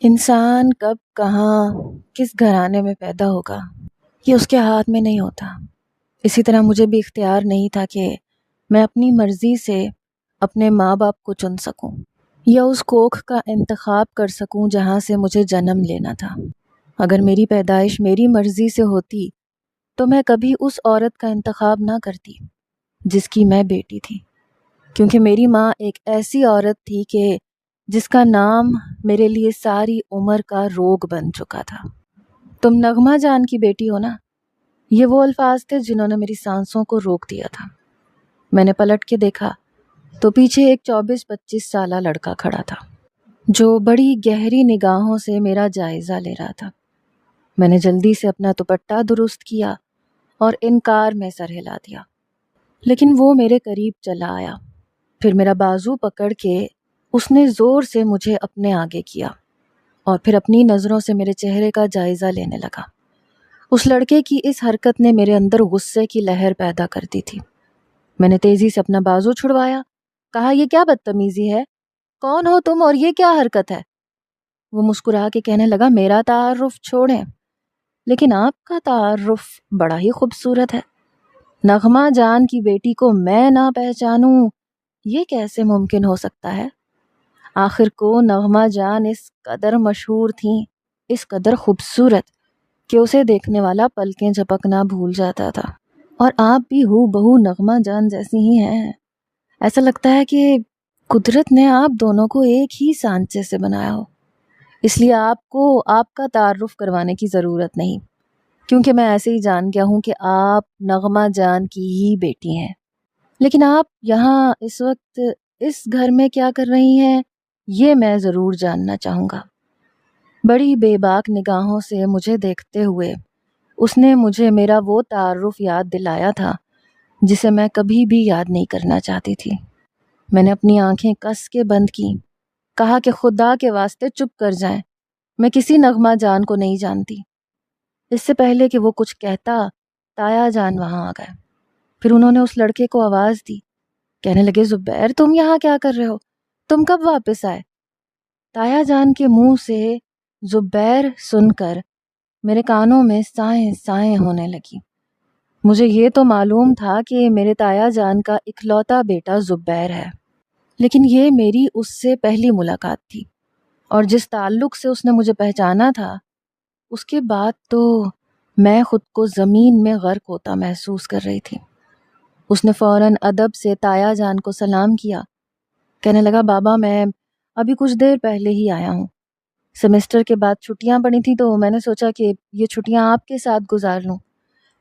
انسان کب کہاں کس گھرانے میں پیدا ہوگا یہ اس کے ہاتھ میں نہیں ہوتا۔ اسی طرح مجھے بھی اختیار نہیں تھا کہ میں اپنی مرضی سے اپنے ماں باپ کو چن سکوں یا اس کوکھ کا انتخاب کر سکوں جہاں سے مجھے جنم لینا تھا۔ اگر میری پیدائش میری مرضی سے ہوتی تو میں کبھی اس عورت کا انتخاب نہ کرتی جس کی میں بیٹی تھی، کیونکہ میری ماں ایک ایسی عورت تھی کہ جس کا نام میرے لیے ساری عمر کا روگ بن چکا تھا۔ تم نغمہ جان کی بیٹی ہو نا؟ یہ وہ الفاظ تھے جنہوں نے میری سانسوں کو روک دیا تھا۔ میں نے پلٹ کے دیکھا تو پیچھے ایک 24-25 سالہ لڑکا کھڑا تھا جو بڑی گہری نگاہوں سے میرا جائزہ لے رہا تھا۔ میں نے جلدی سے اپنا دوپٹہ درست کیا اور انکار میں سر ہلا دیا، لیکن وہ میرے قریب چلا آیا۔ پھر میرا بازو پکڑ کے اس نے زور سے مجھے اپنے آگے کیا اور پھر اپنی نظروں سے میرے چہرے کا جائزہ لینے لگا۔ اس لڑکے کی اس حرکت نے میرے اندر غصے کی لہر پیدا کر دی تھی۔ میں نے تیزی سے اپنا بازو چھڑوایا، کہا یہ کیا بدتمیزی ہے؟ کون ہو تم اور یہ کیا حرکت ہے؟ وہ مسکرا کے کہنے لگا میرا تعارف چھوڑیں، لیکن آپ کا تعارف بڑا ہی خوبصورت ہے۔ نغمہ جان کی بیٹی کو میں نہ پہچانوں یہ کیسے ممکن ہو سکتا ہے؟ آخر کو نغمہ جان اس قدر مشہور تھیں، اس قدر خوبصورت کہ اسے دیکھنے والا پلکیں جھپکنا بھول جاتا تھا۔ اور آپ بھی ہو بہو نغمہ جان جیسی ہی ہیں۔ ایسا لگتا ہے کہ قدرت نے آپ دونوں کو ایک ہی سانچے سے بنایا ہو، اس لیے آپ کو آپ کا تعارف کروانے کی ضرورت نہیں، کیونکہ میں ایسے ہی جان گیا ہوں کہ آپ نغمہ جان کی ہی بیٹی ہیں۔ لیکن آپ یہاں اس وقت اس گھر میں کیا کر رہی ہیں یہ میں ضرور جاننا چاہوں گا۔ بڑی بے باک نگاہوں سے مجھے دیکھتے ہوئے اس نے مجھے میرا وہ تعارف یاد دلایا تھا جسے میں کبھی بھی یاد نہیں کرنا چاہتی تھی۔ میں نے اپنی آنکھیں کس کے بند کیں، کہا کہ خدا کے واسطے چپ کر جائیں، میں کسی نغمہ جان کو نہیں جانتی۔ اس سے پہلے کہ وہ کچھ کہتا تایا جان وہاں آ گئے۔ پھر انہوں نے اس لڑکے کو آواز دی، کہنے لگے زبیر تم یہاں کیا کر رہے ہو؟ تم کب واپس آئے؟ تایا جان کے منہ سے زبیر سن کر میرے کانوں میں سائیں سائیں ہونے لگی۔ مجھے یہ تو معلوم تھا کہ میرے تایا جان کا اکلوتا بیٹا زبیر ہے، لیکن یہ میری اس سے پہلی ملاقات تھی، اور جس تعلق سے اس نے مجھے پہچانا تھا اس کے بعد تو میں خود کو زمین میں غرق ہوتا محسوس کر رہی تھی۔ اس نے فوراً ادب سے تایا جان کو سلام کیا، کہنے لگا بابا میں ابھی کچھ دیر پہلے ہی آیا ہوں۔ سیمسٹر کے بعد چھٹیاں پڑی تھیں تو میں نے سوچا کہ یہ چھٹیاں آپ کے ساتھ گزار لوں۔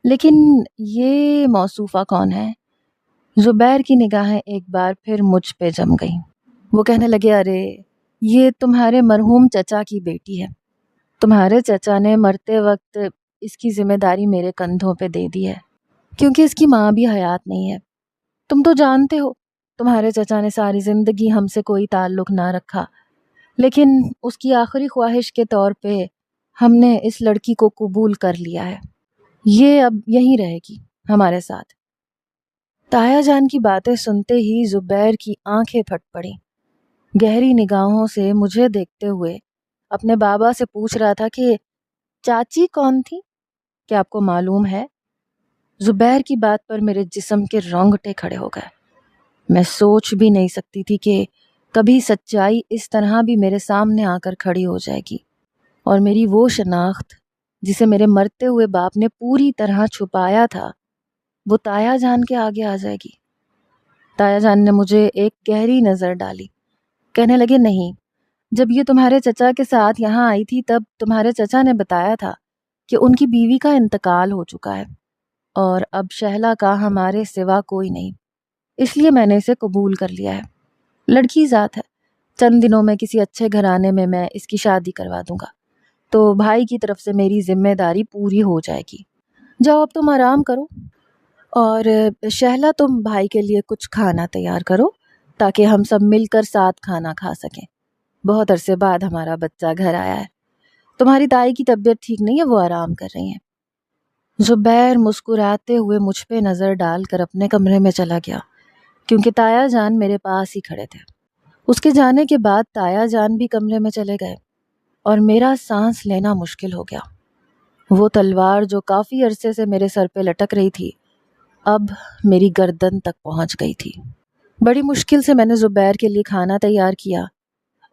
لیکن یہ موصوفہ کون ہے؟ زبیر کی نگاہیں ایک بار پھر مجھ پہ جم گئیں۔ وہ کہنے لگے ارے یہ تمہارے مرحوم چچا کی بیٹی ہے، تمہارے چچا نے مرتے وقت اس کی ذمہ داری میرے کندھوں پہ دے دی ہے، کیونکہ اس کی ماں بھی حیات نہیں ہے۔ تم تو جانتے ہو تمہارے چچا نے ساری زندگی ہم سے کوئی تعلق نہ رکھا، لیکن اس کی آخری خواہش کے طور پہ ہم نے اس لڑکی کو قبول کر لیا ہے، یہ اب یہیں رہے گی ہمارے ساتھ۔ تایا جان کی باتیں سنتے ہی زبیر کی آنکھیں پھٹ پڑیں۔ گہری نگاہوں سے مجھے دیکھتے ہوئے اپنے بابا سے پوچھ رہا تھا کہ چاچی کون تھی؟ کیا آپ کو معلوم ہے؟ زبیر کی بات پر میرے جسم کے رونگٹے کھڑے ہو گئے۔ میں سوچ بھی نہیں سکتی تھی کہ کبھی سچائی اس طرح بھی میرے سامنے آ کر کھڑی ہو جائے گی، اور میری وہ شناخت جسے میرے مرتے ہوئے باپ نے پوری طرح چھپایا تھا وہ تایا جان کے آگے آ جائے گی۔ تایا جان نے مجھے ایک گہری نظر ڈالی، کہنے لگے نہیں، جب یہ تمہارے چچا کے ساتھ یہاں آئی تھی تب تمہارے چچا نے بتایا تھا کہ ان کی بیوی کا انتقال ہو چکا ہے اور اب شہلا کا ہمارے سوا کوئی نہیں، اس لیے میں نے اسے قبول کر لیا ہے۔ لڑکی ذات ہے، چند دنوں میں کسی اچھے گھرانے میں اس کی شادی کروا دوں گا تو بھائی کی طرف سے میری ذمہ داری پوری ہو جائے گی۔ جاؤ اب تم آرام کرو، اور شہلا تم بھائی کے لیے کچھ کھانا تیار کرو تاکہ ہم سب مل کر ساتھ کھانا کھا سکیں۔ بہت عرصے بعد ہمارا بچہ گھر آیا ہے۔ تمہاری تائی کی طبیعت ٹھیک نہیں ہے، وہ آرام کر رہی ہیں۔ زبیر مسکراتے ہوئے مجھ پہ نظر ڈال کر اپنے کمرے میں چلا گیا، کیونکہ تایا جان میرے پاس ہی کھڑے تھے۔ اس کے جانے کے بعد تایا جان بھی کمرے میں چلے گئے۔ اور میرا سانس لینا مشکل ہو گیا۔ وہ تلوار جو کافی عرصے سے میرے سر پہ لٹک رہی تھی اب میری گردن تک پہنچ گئی تھی۔ بڑی مشکل سے میں نے زبیر کے لیے کھانا تیار کیا،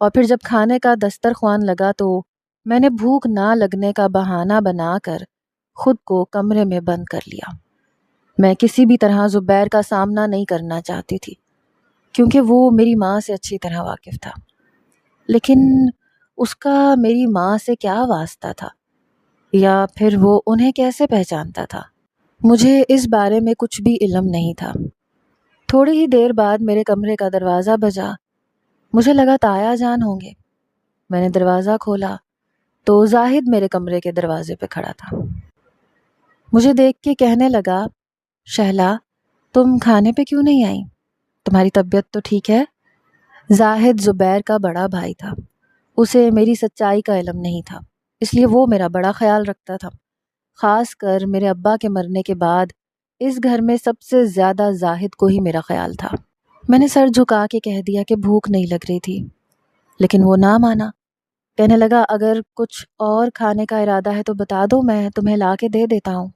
اور پھر جب کھانے کا دسترخوان لگا تو میں نے بھوک نہ لگنے کا بہانہ بنا کر خود کو کمرے میں بند کر لیا۔ میں کسی بھی طرح زبیر کا سامنا نہیں کرنا چاہتی تھی، کیونکہ وہ میری ماں سے اچھی طرح واقف تھا۔ لیکن اس کا میری ماں سے کیا واسطہ تھا، یا پھر وہ انہیں کیسے پہچانتا تھا؟ مجھے اس بارے میں کچھ بھی علم نہیں تھا۔ تھوڑی ہی دیر بعد میرے کمرے کا دروازہ بجا۔ مجھے لگا تایا جان ہوں گے۔ میں نے دروازہ کھولا تو زاہد میرے کمرے کے دروازے پہ کھڑا تھا۔ مجھے دیکھ کے کہنے لگا، شہلا تم کھانے پہ کیوں نہیں آئی؟ تمہاری طبیعت تو ٹھیک ہے؟ زاہد زبیر کا بڑا بھائی تھا۔ اسے میری سچائی کا علم نہیں تھا، اس لیے وہ میرا بڑا خیال رکھتا تھا۔ خاص کر میرے ابا کے مرنے کے بعد اس گھر میں سب سے زیادہ زاہد کو ہی میرا خیال تھا۔ میں نے سر جھکا کے کہہ دیا کہ بھوک نہیں لگ رہی تھی، لیکن وہ نہ مانا۔ کہنے لگا، اگر کچھ اور کھانے کا ارادہ ہے تو بتا دو، میں تمہیں لا کے دے دیتا ہوں،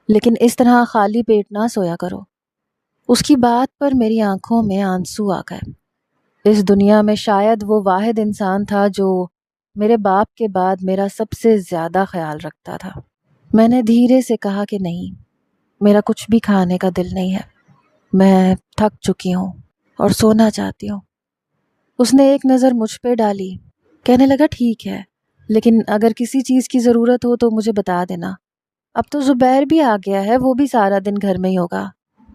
لیکن اس طرح خالی پیٹ نہ سویا کرو۔ اس کی بات پر میری آنکھوں میں آنسو آ گئے۔ اس دنیا میں شاید وہ واحد انسان تھا جو میرے باپ کے بعد میرا سب سے زیادہ خیال رکھتا تھا۔ میں نے دھیرے سے کہا کہ نہیں، میرا کچھ بھی کھانے کا دل نہیں ہے، میں تھک چکی ہوں اور سونا چاہتی ہوں۔ اس نے ایک نظر مجھ پہ ڈالی، کہنے لگا، ٹھیک ہے، لیکن اگر کسی چیز کی ضرورت ہو تو مجھے بتا دینا۔ اب تو زبیر بھی آ گیا ہے، وہ بھی سارا دن گھر میں ہی ہوگا،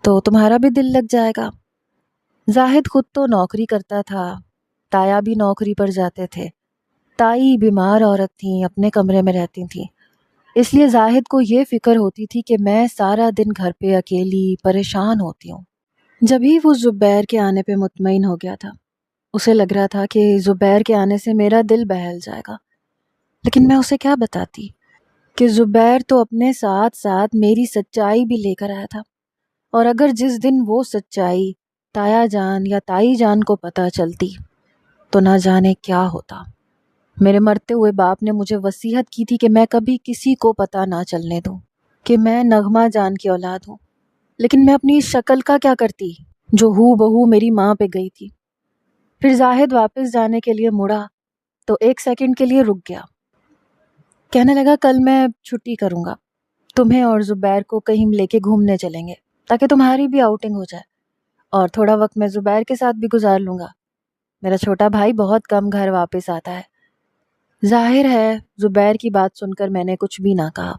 تو تمہارا بھی دل لگ جائے گا۔ زاہد خود تو نوکری کرتا تھا، تایا بھی نوکری پر جاتے تھے، تائی بیمار عورت تھیں، اپنے کمرے میں رہتی تھیں، اس لیے زاہد کو یہ فکر ہوتی تھی کہ میں سارا دن گھر پہ اکیلی پریشان ہوتی ہوں۔ جب ہی وہ زبیر کے آنے پہ مطمئن ہو گیا تھا، اسے لگ رہا تھا کہ زبیر کے آنے سے میرا دل بہل جائے گا، لیکن میں اسے کیا بتاتی کہ زبیر تو اپنے ساتھ ساتھ میری سچائی بھی لے کر آیا تھا، اور اگر جس دن وہ سچائی تایا جان یا تائی جان کو پتہ چلتی تو نہ جانے کیا ہوتا۔ میرے مرتے ہوئے باپ نے مجھے وصیت کی تھی کہ میں کبھی کسی کو پتہ نہ چلنے دوں کہ میں نغمہ جان کی اولاد ہوں، لیکن میں اپنی اس شکل کا کیا کرتی جو ہو بہو میری ماں پہ گئی تھی۔ پھر زاہد واپس جانے کے لیے مڑا تو ایک سیکنڈ کے لیے رک گیا۔ کہنے لگا، کل میں چھٹی کروں گا، تمہیں اور زبیر کو کہیں لے کے گھومنے چلیں گے تاکہ تمہاری بھی آؤٹنگ ہو جائے، اور تھوڑا وقت میں زبیر کے ساتھ بھی گزار لوں گا۔ میرا چھوٹا بھائی بہت کم گھر واپس آتا ہے۔ ظاہر ہے زبیر کی بات سن کر میں نے کچھ بھی نہ کہا،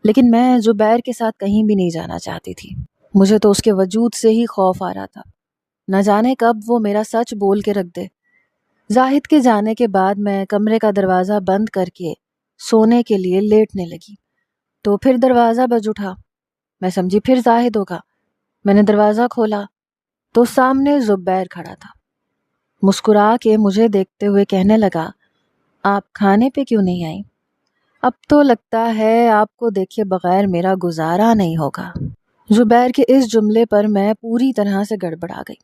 لیکن میں زبیر کے ساتھ کہیں بھی نہیں جانا چاہتی تھی۔ مجھے تو اس کے وجود سے ہی خوف آ رہا تھا، نہ جانے کب وہ میرا سچ بول کے رکھ دے۔ زاہد کے جانے کے بعد میں کمرے کا دروازہ بند کر کے سونے کے لیے لیٹنے لگی تو پھر دروازہ بج اٹھا۔ میں سمجھی پھر زاہد ہوگا۔ میں نے دروازہ کھولا تو سامنے زبیر کھڑا تھا۔ مسکرا کے مجھے دیکھتے ہوئے کہنے لگا، آپ کھانے پہ کیوں نہیں آئیں؟ اب تو لگتا ہے آپ کو دیکھے بغیر میرا گزارا نہیں ہوگا۔ زبیر کے اس جملے پر میں پوری طرح سے گڑبڑا گئی۔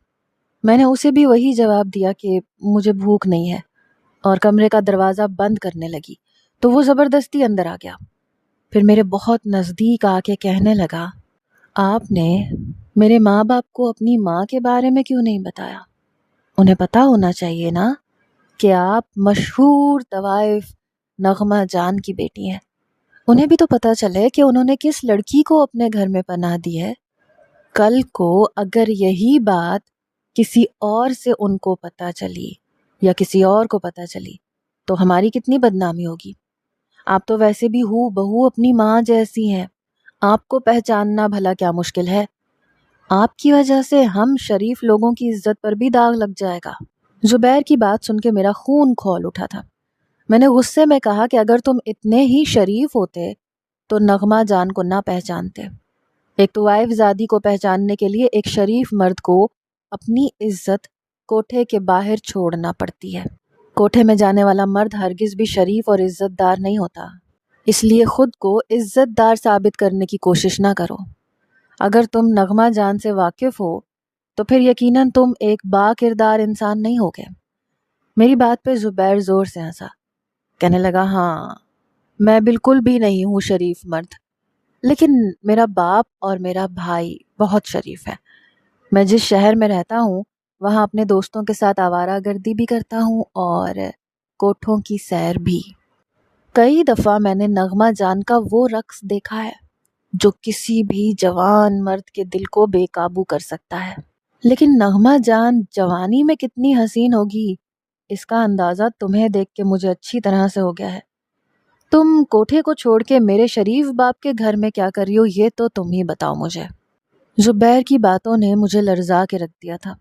میں نے اسے بھی وہی جواب دیا کہ مجھے بھوک نہیں ہے، اور کمرے کا دروازہ بند کرنے لگی تو وہ زبردستی اندر آ گیا۔ پھر میرے بہت نزدیک آ کے کہنے لگا، آپ نے میرے ماں باپ کو اپنی ماں کے بارے میں کیوں نہیں بتایا؟ انہیں پتا ہونا چاہیے نا کہ آپ مشہور طوائف نغمہ جان کی بیٹی ہیں۔ انہیں بھی تو پتا چلے کہ انہوں نے کس لڑکی کو اپنے گھر میں پناہ دی ہے۔ کل کو اگر یہی بات کسی اور سے ان کو پتا چلی یا کسی اور کو پتا چلی تو ہماری کتنی بدنامی ہوگی۔ آپ تو ویسے بھی ہو بہو اپنی ماں جیسی ہیں، آپ کو پہچاننا بھلا کیا مشکل ہے؟ آپ کی وجہ سے ہم شریف لوگوں کی عزت پر بھی داغ لگ جائے گا۔ زبیر کی بات سن کے میرا خون کھول اٹھا تھا۔ میں نے غصے میں کہا کہ اگر تم اتنے ہی شریف ہوتے تو نغمہ جان کو نہ پہچانتے۔ ایک طوائف زادی کو پہچاننے کے لیے ایک شریف مرد کو اپنی عزت کوٹھے کے باہر چھوڑنا پڑتی ہے۔ کوٹھے میں جانے والا مرد ہرگز بھی شریف اور عزت دار نہیں ہوتا، اس لیے خود کو عزت دار ثابت کرنے کی کوشش نہ کرو۔ اگر تم نغمہ جان سے واقف ہو تو پھر یقیناً تم ایک با کردار انسان نہیں ہوگے۔ میری بات پہ زبیر زور سے ہنسا۔ کہنے لگا ہاں میں بالکل بھی نہیں ہوں شریف مرد، لیکن میرا باپ اور میرا بھائی بہت شریف ہے۔ میں جس شہر میں رہتا ہوں وہاں اپنے دوستوں کے ساتھ آوارہ گردی بھی کرتا ہوں اور کوٹھوں کی سیر بھی۔ کئی دفعہ میں نے نغمہ جان کا وہ رقص دیکھا ہے جو کسی بھی جوان مرد کے دل کو بے قابو کر سکتا ہے، لیکن نغمہ جان جوانی میں کتنی حسین ہوگی اس کا اندازہ تمہیں دیکھ کے مجھے اچھی طرح سے ہو گیا ہے۔ تم کوٹھے کو چھوڑ کے میرے شریف باپ کے گھر میں کیا کر رہی ہو یہ تو تم ہی بتاؤ مجھے۔ زبیر کی باتوں نے مجھے لرزا کے رکھ دیا تھا۔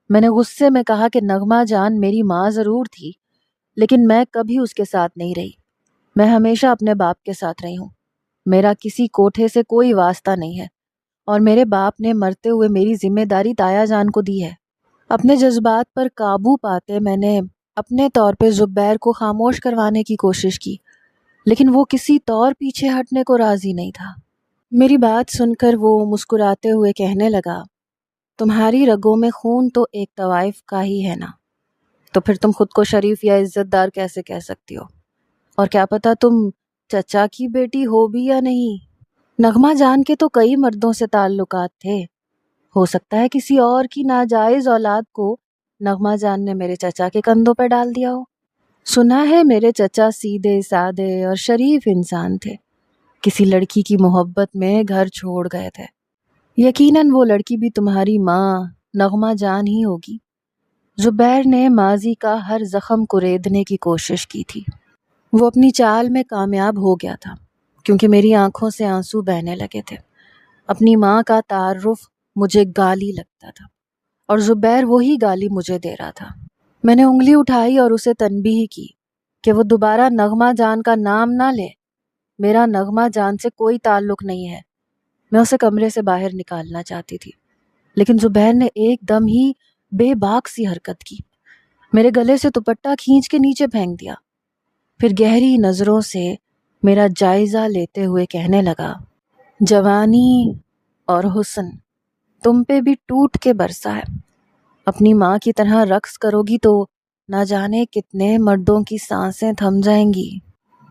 میں نے غصے میں کہا کہ نغمہ جان میری ماں ضرور تھی، لیکن میں کبھی اس کے ساتھ نہیں رہی۔ میں ہمیشہ اپنے باپ کے ساتھ رہی ہوں۔ میرا کسی کوٹھے سے کوئی واسطہ نہیں ہے، اور میرے باپ نے مرتے ہوئے میری ذمہ داری تایا جان کو دی ہے۔ اپنے جذبات پر قابو پاتے میں نے اپنے طور پہ زبیر کو خاموش کروانے کی کوشش کی، لیکن وہ کسی طور پیچھے ہٹنے کو راضی نہیں تھا۔ میری بات سن کر وہ مسکراتے ہوئے کہنے لگا، تمہاری رگوں میں خون تو ایک طوائف کا ہی ہے نا، تو پھر تم خود کو شریف یا عزت دار کیسے کہہ سکتی ہو؟ اور کیا پتا تم چچا کی بیٹی ہو بھی یا نہیں؟ نغمہ جان کے تو کئی مردوں سے تعلقات تھے، ہو سکتا ہے کسی اور کی ناجائز اولاد کو نغمہ جان نے میرے چچا کے کندھوں پہ ڈال دیا ہو۔ سنا ہے میرے چچا سیدھے سادے اور شریف انسان تھے، کسی لڑکی کی محبت میں گھر چھوڑ گئے تھے۔ یقیناً وہ لڑکی بھی تمہاری ماں نغمہ جان ہی ہوگی۔ زبیر نے ماضی کا ہر زخم کریدنے کی کوشش کی تھی۔ وہ اپنی چال میں کامیاب ہو گیا تھا، کیونکہ میری آنکھوں سے آنسو بہنے لگے تھے۔ اپنی ماں کا تعارف مجھے گالی لگتا تھا، اور زبیر وہی گالی مجھے دے رہا تھا۔ میں نے انگلی اٹھائی اور اسے تنبیہ کی کہ وہ دوبارہ نغمہ جان کا نام نہ لے۔ میرا نغمہ جان سے کوئی تعلق نہیں ہے۔ میں اسے کمرے سے باہر نکالنا چاہتی تھی، لیکن زبیر نے ایک دم ہی بے باک سی حرکت کی، میرے گلے سے دوپٹہ کھینچ کے نیچے پھینک دیا، پھر گہری نظروں سے میرا جائزہ لیتے ہوئے کہنے لگا، جوانی اور حسن تم پہ بھی ٹوٹ کے برسا ہے۔ اپنی ماں کی طرح رقص کرو گی تو نہ جانے کتنے مردوں کی سانسیں تھم جائیں گی۔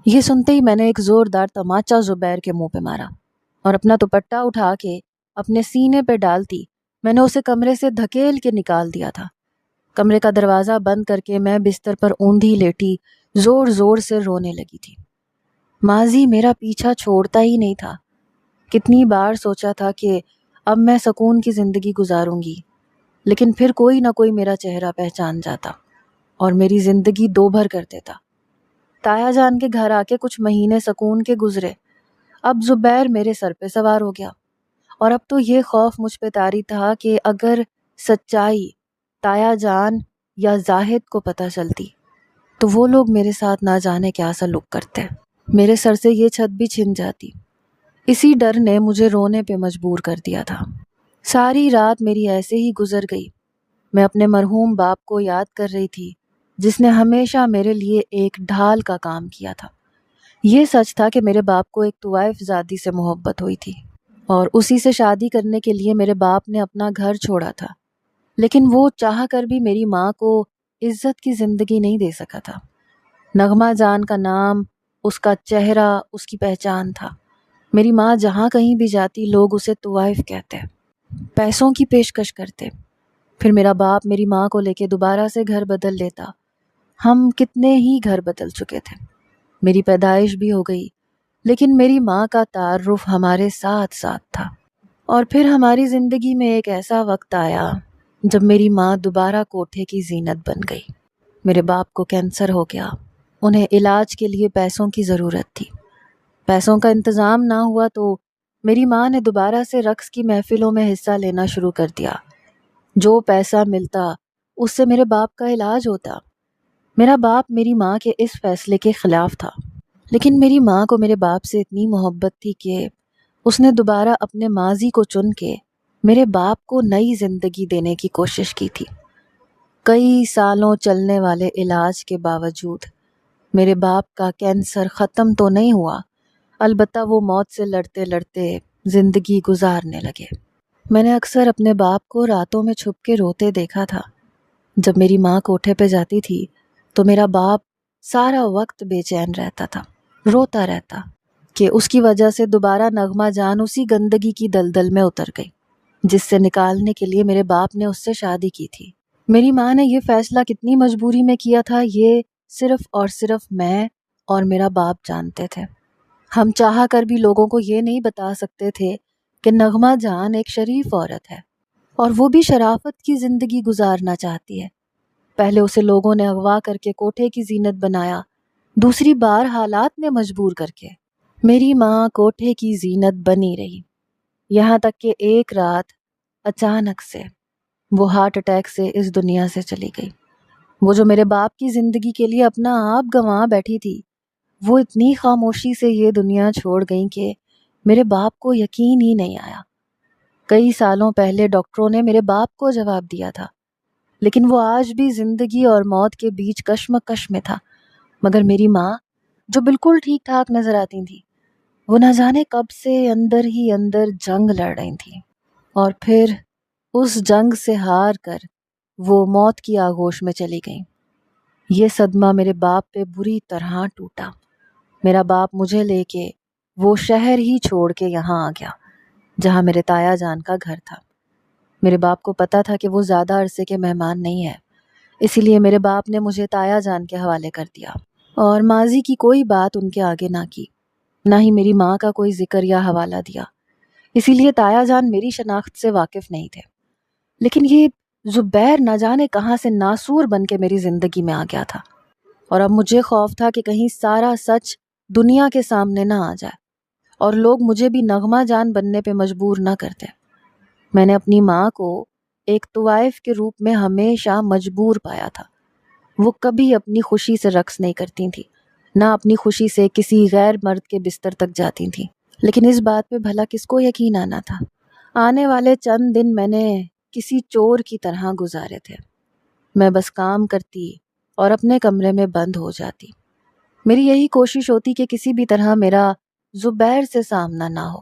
یہ سنتے ہی میں نے ایک زوردار تماچا زبیر کے منہ پہ مارا اور اپنا دوپٹہ اٹھا کے اپنے سینے پہ ڈالتی میں نے اسے کمرے سے دھکیل کے نکال دیا تھا۔ کمرے کا دروازہ بند کر کے میں بستر پر اوندھی لیٹی زور زور سے رونے لگی تھی۔ ماضی میرا پیچھا چھوڑتا ہی نہیں تھا۔ کتنی بار سوچا تھا کہ اب میں سکون کی زندگی گزاروں گی، لیکن پھر کوئی نہ کوئی میرا چہرہ پہچان جاتا اور میری زندگی دو بھر کر دیتا۔ تایا جان کے گھر آ کے کچھ مہینے سکون کے گزرے، اب زبیر میرے سر پہ سوار ہو گیا، اور اب تو یہ خوف مجھ پہ طاری تھا کہ اگر سچائی تایا جان یا زاہد کو پتہ چلتی تو وہ لوگ میرے ساتھ نہ جانے کیا سلوک کرتے، میرے سر سے یہ چھت بھی چھن جاتی۔ اسی ڈر نے مجھے رونے پہ مجبور کر دیا تھا۔ ساری رات میری ایسے ہی گزر گئی۔ میں اپنے مرحوم باپ کو یاد کر رہی تھی جس نے ہمیشہ میرے لیے ایک ڈھال کا کام کیا تھا۔ یہ سچ تھا کہ میرے باپ کو ایک طوائف زادی سے محبت ہوئی تھی اور اسی سے شادی کرنے کے لیے میرے باپ نے اپنا گھر چھوڑا تھا، لیکن وہ چاہ کر بھی میری ماں کو عزت کی زندگی نہیں دے سکا تھا۔ نغمہ جان کا نام، اس کا چہرہ، اس کی پہچان تھا۔ میری ماں جہاں کہیں بھی جاتی لوگ اسے طوائف کہتے، پیسوں کی پیشکش کرتے۔ پھر میرا باپ میری ماں کو لے کے دوبارہ سے گھر بدل لیتا۔ ہم کتنے ہی گھر بدل چکے تھے، میری پیدائش بھی ہو گئی، لیکن میری ماں کا تعارف ہمارے ساتھ ساتھ تھا۔ اور پھر ہماری زندگی میں ایک ایسا وقت آیا جب میری ماں دوبارہ کوٹھے کی زینت بن گئی۔ میرے باپ کو کینسر ہو گیا، انہیں علاج کے لیے پیسوں کی ضرورت تھی۔ پیسوں کا انتظام نہ ہوا تو میری ماں نے دوبارہ سے رقص کی محفلوں میں حصہ لینا شروع کر دیا۔ جو پیسہ ملتا اس سے میرے باپ کا علاج ہوتا۔ میرا باپ میری ماں کے اس فیصلے کے خلاف تھا، لیکن میری ماں کو میرے باپ سے اتنی محبت تھی کہ اس نے دوبارہ اپنے ماضی کو چن کے میرے باپ کو نئی زندگی دینے کی کوشش کی تھی۔ کئی سالوں چلنے والے علاج کے باوجود میرے باپ کا کینسر ختم تو نہیں ہوا، البتہ وہ موت سے لڑتے لڑتے زندگی گزارنے لگے۔ میں نے اکثر اپنے باپ کو راتوں میں چھپ کے روتے دیکھا تھا۔ جب میری ماں کوٹھے پہ جاتی تھی تو میرا باپ سارا وقت بے چین رہتا تھا، روتا رہتا کہ اس کی وجہ سے دوبارہ نغمہ جان اسی گندگی کی دلدل میں اتر گئی جس سے نکالنے کے لیے میرے باپ نے اس سے شادی کی تھی۔ میری ماں نے یہ فیصلہ کتنی مجبوری میں کیا تھا یہ صرف اور صرف میں اور میرا باپ جانتے تھے۔ ہم چاہا کر بھی لوگوں کو یہ نہیں بتا سکتے تھے کہ نغمہ جان ایک شریف عورت ہے اور وہ بھی شرافت کی زندگی گزارنا چاہتی ہے۔ پہلے اسے لوگوں نے اغوا کر کے کوٹھے کی زینت بنایا، دوسری بار حالات نے مجبور کر کے۔ میری ماں کوٹھے کی زینت بنی رہی، یہاں تک کہ ایک رات اچانک سے وہ ہارٹ اٹیک سے اس دنیا سے چلی گئی۔ وہ جو میرے باپ کی زندگی کے لیے اپنا آپ گنوا بیٹھی تھی، وہ اتنی خاموشی سے یہ دنیا چھوڑ گئی کہ میرے باپ کو یقین ہی نہیں آیا۔ کئی سالوں پہلے ڈاکٹروں نے میرے باپ کو جواب دیا تھا، لیکن وہ آج بھی زندگی اور موت کے بیچ کشمکش میں تھا۔ مگر میری ماں جو بالکل ٹھیک ٹھاک نظر آتی تھی، وہ نہ جانے کب سے اندر ہی اندر جنگ لڑ رہی تھی، اور پھر اس جنگ سے ہار کر وہ موت کی آغوش میں چلی گئیں۔ یہ صدمہ میرے باپ پہ بری طرح ٹوٹا۔ میرا باپ مجھے لے کے وہ شہر ہی چھوڑ کے یہاں آ گیا جہاں میرے تایا جان کا گھر تھا۔ میرے باپ کو پتا تھا کہ وہ زیادہ عرصے کے مہمان نہیں ہے، اسی لیے میرے باپ نے مجھے تایا جان کے حوالے کر دیا اور ماضی کی کوئی بات ان کے آگے نہ کی، نہ ہی میری ماں کا کوئی ذکر یا حوالہ دیا۔ اسی لیے تایا جان میری شناخت سے واقف نہیں تھے۔ لیکن یہ زبیر نہ جانے کہاں سے ناسور بن کے میری زندگی میں آ گیا تھا، اور اب مجھے خوف تھا کہ کہیں سارا سچ دنیا کے سامنے نہ آ جائے اور لوگ مجھے بھی نغمہ جان بننے پہ مجبور نہ کر دیں۔ میں نے اپنی ماں کو ایک طوائف کے روپ میں ہمیشہ مجبور پایا تھا۔ وہ کبھی اپنی خوشی سے رقص نہیں کرتی تھی، نہ اپنی خوشی سے کسی غیر مرد کے بستر تک جاتی تھی۔ لیکن اس بات پہ بھلا کس کو یقین آنا تھا؟ آنے والے چند دن میں نے کسی چور کی طرح گزارے تھے۔ میں بس کام کرتی اور اپنے کمرے میں بند ہو جاتی۔ میری یہی کوشش ہوتی کہ کسی بھی طرح میرا زبیر سے سامنا نہ ہو۔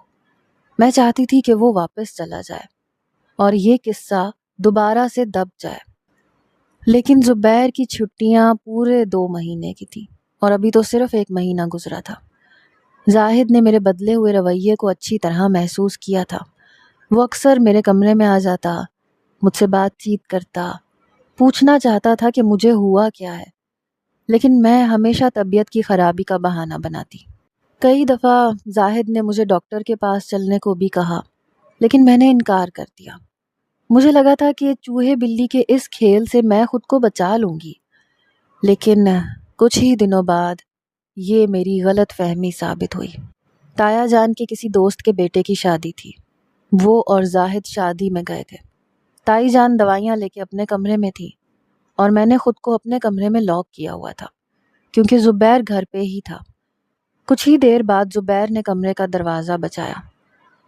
میں چاہتی تھی کہ وہ واپس چلا جائے اور یہ قصہ دوبارہ سے دب جائے۔ لیکن زبیر کی چھٹیاں پورے 2 مہینے کی تھی اور ابھی تو صرف 1 مہینہ گزرا تھا۔ زاہد نے میرے بدلے ہوئے رویے کو اچھی طرح محسوس کیا تھا۔ وہ اکثر میرے کمرے میں آ جاتا، مجھ سے بات چیت کرتا، پوچھنا چاہتا تھا کہ مجھے ہوا کیا ہے، لیکن میں ہمیشہ طبیعت کی خرابی کا بہانہ بناتی۔ کئی دفعہ زاہد نے مجھے ڈاکٹر کے پاس چلنے کو بھی کہا، لیکن میں نے انکار کر دیا۔ مجھے لگا تھا کہ چوہے بلی کے اس کھیل سے میں خود کو بچا لوں گی، لیکن کچھ ہی دنوں بعد یہ میری غلط فہمی ثابت ہوئی۔ تایا جان کے کسی دوست کے بیٹے کی شادی تھی۔ وہ اور زاہد شادی میں گئے تھے۔ تائی جان دوائیاں لے کے اپنے کمرے میں تھی اور میں نے خود کو اپنے کمرے میں لاک کیا ہوا تھا کیونکہ زبیر گھر پہ ہی تھا۔ کچھ ہی دیر بعد زبیر نے کمرے کا دروازہ بجایا۔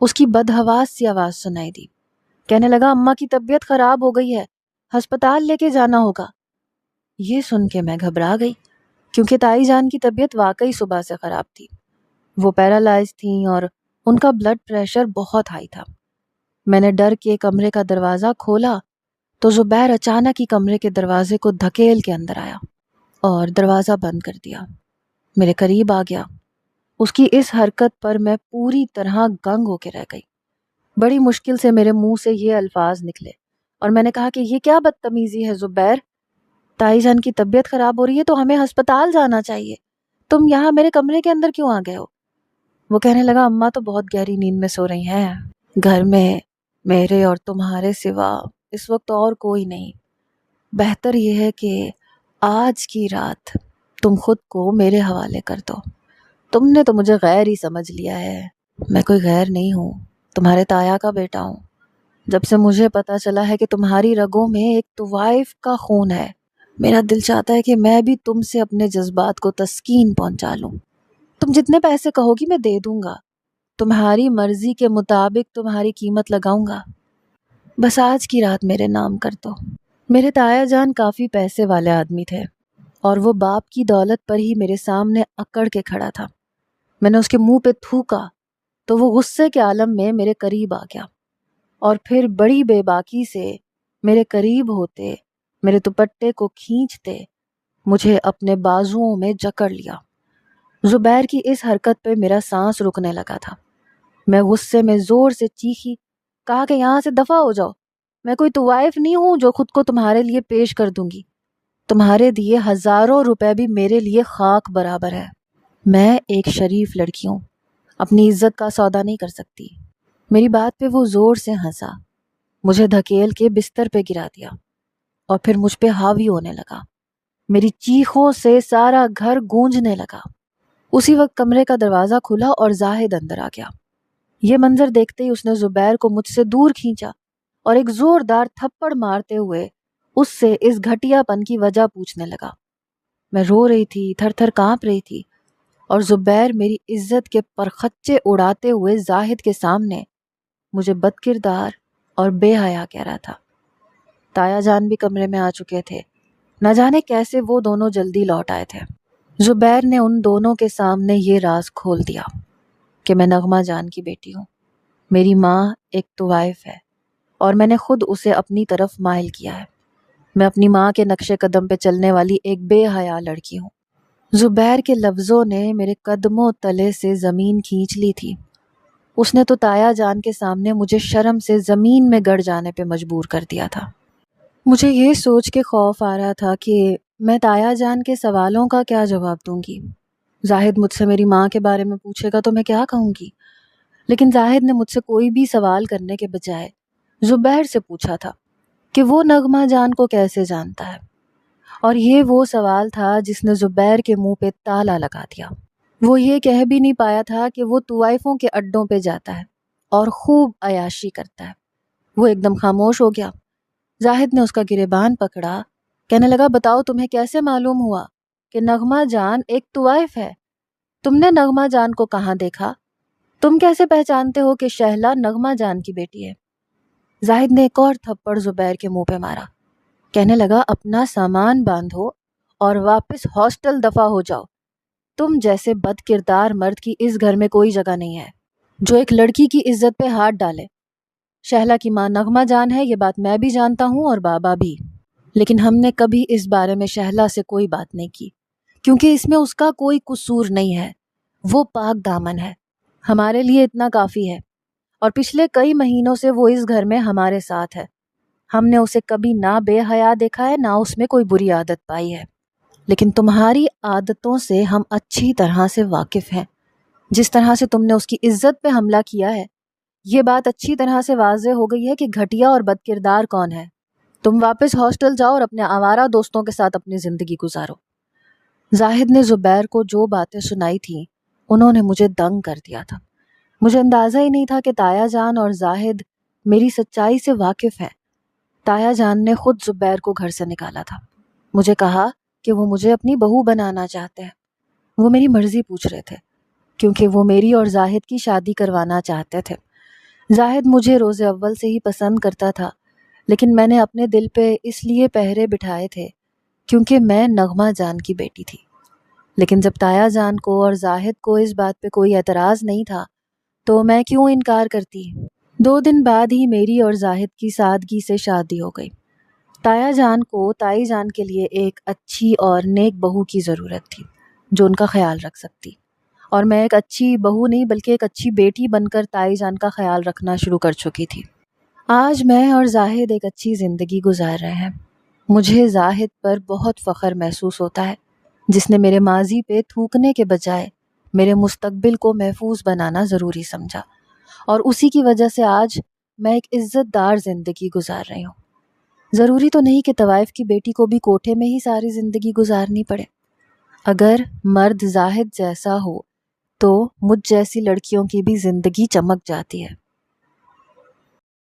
اس کی بدحواس سی آواز سنائی دی۔ کہنے لگا، اماں کی طبیعت خراب ہو گئی ہے، ہسپتال لے کے جانا ہوگا۔ یہ سن کے میں گھبرا گئی کیونکہ تائی جان کی طبیعت واقعی صبح سے خراب تھی۔ وہ پیرالائز تھیں اور ان کا بلڈ پریشر بہت ہائی تھا۔ میں نے ڈر کے کمرے کا دروازہ کھولا تو زبیر اچانک ہی کمرے کے دروازے کو دھکیل کے اندر آیا اور دروازہ بند کر دیا۔ میرے قریب آ گیا۔ اس کی اس حرکت پر میں پوری طرح گنگ ہو کے رہ گئی۔ بڑی مشکل سے میرے منہ سے یہ الفاظ نکلے اور میں نے کہا کہ یہ کیا بدتمیزی ہے زبیر؟ تائی جان کی طبیعت خراب ہو رہی ہے تو ہمیں ہسپتال جانا چاہیے، تم یہاں میرے کمرے کے اندر کیوں آ گئے ہو؟ وہ کہنے لگا، اماں تو بہت گہری نیند میں سو رہی ہیں، گھر میں میرے اور تمہارے سوا اس وقت اور کوئی نہیں، بہتر یہ ہے کہ آج کی رات تم خود کو میرے حوالے کر دو۔ تم نے تو مجھے غیر ہی سمجھ لیا ہے، میں کوئی غیر نہیں ہوں، تمہارے تایا کا بیٹا ہوں۔ جب سے مجھے پتا چلا ہے کہ تمہاری رگوں میں ایک طوائف کا خون ہے، میرا دل چاہتا ہے کہ میں بھی تم سے اپنے جذبات کو تسکین پہنچا لوں۔ تم جتنے پیسے کہو گی میں دے دوں گا، تمہاری مرضی کے مطابق تمہاری قیمت لگاؤں گا، بس آج کی رات میرے نام کر دو۔ میرے تایا جان کافی پیسے والے آدمی تھے اور وہ باپ کی دولت پر ہی میرے سامنے اکڑ کے کھڑا تھا۔ میں نے اس کے منہ پہ تھوکا تو وہ غصے کے عالم میں میرے قریب آ گیا اور پھر بڑی بے باکی سے میرے قریب ہوتے، میرے دوپٹے کو کھینچتے مجھے اپنے بازوؤں میں جکڑ لیا۔ زبیر کی اس حرکت پہ میرا سانس رکنے لگا تھا۔ میں غصے میں زور سے چیخی، کہا کہ یہاں سے دفع ہو جاؤ، میں کوئی طوائف نہیں ہوں جو خود کو تمہارے لیے پیش کر دوں گی، تمہارے دیے ہزاروں روپے بھی میرے لیے خاک برابر ہے۔ میں ایک شریف لڑکی ہوں، اپنی عزت کا سودا نہیں کر سکتی۔ میری بات پہ وہ زور سے ہنسا، مجھے دھکیل کے بستر پہ گرا دیا اور پھر مجھ پہ حاوی ہونے لگا۔ میری چیخوں سے سارا گھر گونجنے لگا۔ اسی وقت کمرے کا دروازہ کھلا اور زاہد اندر آ گیا۔ یہ منظر دیکھتے ہی اس نے زبیر کو مجھ سے دور کھینچا اور ایک زوردار تھپڑ مارتے ہوئے اس سے اس گھٹیا پن کی وجہ پوچھنے لگا۔ میں رو رہی تھی، تھر تھر کانپ رہی تھی، اور زبیر میری عزت کے پرخچے اڑاتے ہوئے زاہد کے سامنے مجھے بد کردار اور بے حیا کہہ رہا تھا۔ تایا جان بھی کمرے میں آ چکے تھے، نہ جانے کیسے وہ دونوں جلدی لوٹ آئے تھے۔ زبیر نے ان دونوں کے سامنے یہ راز کھول دیا کہ میں نغمہ جان کی بیٹی ہوں، میری ماں ایک طوائف ہے اور میں نے خود اسے اپنی طرف مائل کیا ہے۔ میں اپنی ماں کے نقش قدم پہ چلنے والی ایک بے حیا لڑکی ہوں۔ زبیر کے لفظوں نے میرے قدموں تلے سے زمین کھینچ لی تھی۔ اس نے تو تایا جان کے سامنے مجھے شرم سے زمین میں گڑ جانے پہ مجبور کر دیا تھا۔ مجھے یہ سوچ کے خوف آ رہا تھا کہ میں تایا جان کے سوالوں کا کیا جواب دوں گی۔ زاہد مجھ سے میری ماں کے بارے میں پوچھے گا تو میں کیا کہوں گی؟ لیکن زاہد نے مجھ سے کوئی بھی سوال کرنے کے بجائے زبیر سے پوچھا تھا کہ وہ نغمہ جان کو کیسے جانتا ہے، اور یہ وہ سوال تھا جس نے زبیر کے منہ پہ تالا لگا دیا۔ وہ یہ کہہ بھی نہیں پایا تھا کہ وہ طوائفوں کے اڈوں پہ جاتا ہے اور خوب عیاشی کرتا ہے۔ وہ ایک دم خاموش ہو گیا۔ زاہد نے اس کا گریبان پکڑا، کہنے لگا، بتاؤ تمہیں کیسے معلوم ہوا کہ نغمہ جان ایک طوائف ہے؟ تم نے نغمہ جان کو کہاں دیکھا؟ تم کیسے پہچانتے ہو کہ شہلا نغمہ جان کی بیٹی ہے؟ زاہد نے ایک اور تھپڑ زبیر کے منہ پہ مارا، کہنے لگا، اپنا سامان باندھو اور واپس ہاسٹل دفع ہو جاؤ۔ تم جیسے بد کردار مرد کی اس گھر میں کوئی جگہ نہیں ہے جو ایک لڑکی کی عزت پہ ہاتھ ڈالے۔ شہلا کی ماں نغمہ جان ہے، یہ بات میں بھی جانتا ہوں اور بابا بھی، لیکن ہم نے کبھی اس بارے میں شہلا سے کوئی بات نہیں کی کیونکہ اس میں اس کا کوئی قصور نہیں ہے، وہ پاک دامن ہے، ہمارے لیے اتنا کافی ہے، اور پچھلے کئی مہینوں سے وہ اس گھر میں ہمارے ساتھ ہے۔ ہم نے اسے کبھی نہ بے حیا دیکھا ہے، نہ اس میں کوئی بری عادت پائی ہے، لیکن تمہاری عادتوں سے ہم اچھی طرح سے واقف ہیں۔ جس طرح سے تم نے اس کی عزت پہ حملہ کیا ہے، یہ بات اچھی طرح سے واضح ہو گئی ہے کہ گھٹیا اور بد کردار کون ہے۔ تم واپس ہاسٹل جاؤ اور اپنے آوارہ دوستوں کے ساتھ اپنی زندگی گزارو۔ زاہد نے زبیر کو جو باتیں سنائی تھیں انہوں نے مجھے دنگ کر دیا تھا۔ مجھے اندازہ ہی نہیں تھا کہ تایا جان اور زاہد میری سچائی سے واقف ہیں۔ تایا جان نے خود زبیر کو گھر سے نکالا تھا، مجھے کہا کہ وہ مجھے اپنی بہو بنانا چاہتے ہیں۔ وہ میری مرضی پوچھ رہے تھے کیونکہ وہ میری اور زاہد کی شادی کروانا چاہتے تھے۔ زاہد مجھے روز اول سے ہی پسند کرتا تھا، لیکن میں نے اپنے دل پہ اس لیے پہرے بٹھائے تھے کیونکہ میں نغمہ جان کی بیٹی تھی۔ لیکن جب تایا جان کو اور زاہد کو اس بات پہ کوئی اعتراض نہیں تھا تو میں کیوں انکار کرتی؟ 2 دن بعد ہی میری اور زاہد کی سادگی سے شادی ہو گئی۔ تایا جان کو تائی جان کے لیے ایک اچھی اور نیک بہو کی ضرورت تھی جو ان کا خیال رکھ سکتی، اور میں ایک اچھی بہو نہیں بلکہ ایک اچھی بیٹی بن کر تائی جان کا خیال رکھنا شروع کر چکی تھی۔ آج میں اور زاہد ایک اچھی زندگی گزار رہے ہیں۔ مجھے زاہد پر بہت فخر محسوس ہوتا ہے، جس نے میرے ماضی پہ تھوکنے کے بجائے میرے مستقبل کو محفوظ بنانا ضروری سمجھا، اور اسی کی وجہ سے آج میں ایک عزت دار زندگی گزار رہی ہوں۔ ضروری تو نہیں کہ طوائف کی بیٹی کو بھی کوٹھے میں ہی ساری زندگی گزارنی پڑے۔ اگر مرد زاہد جیسا ہو تو مجھ جیسی لڑکیوں کی بھی زندگی چمک جاتی ہے۔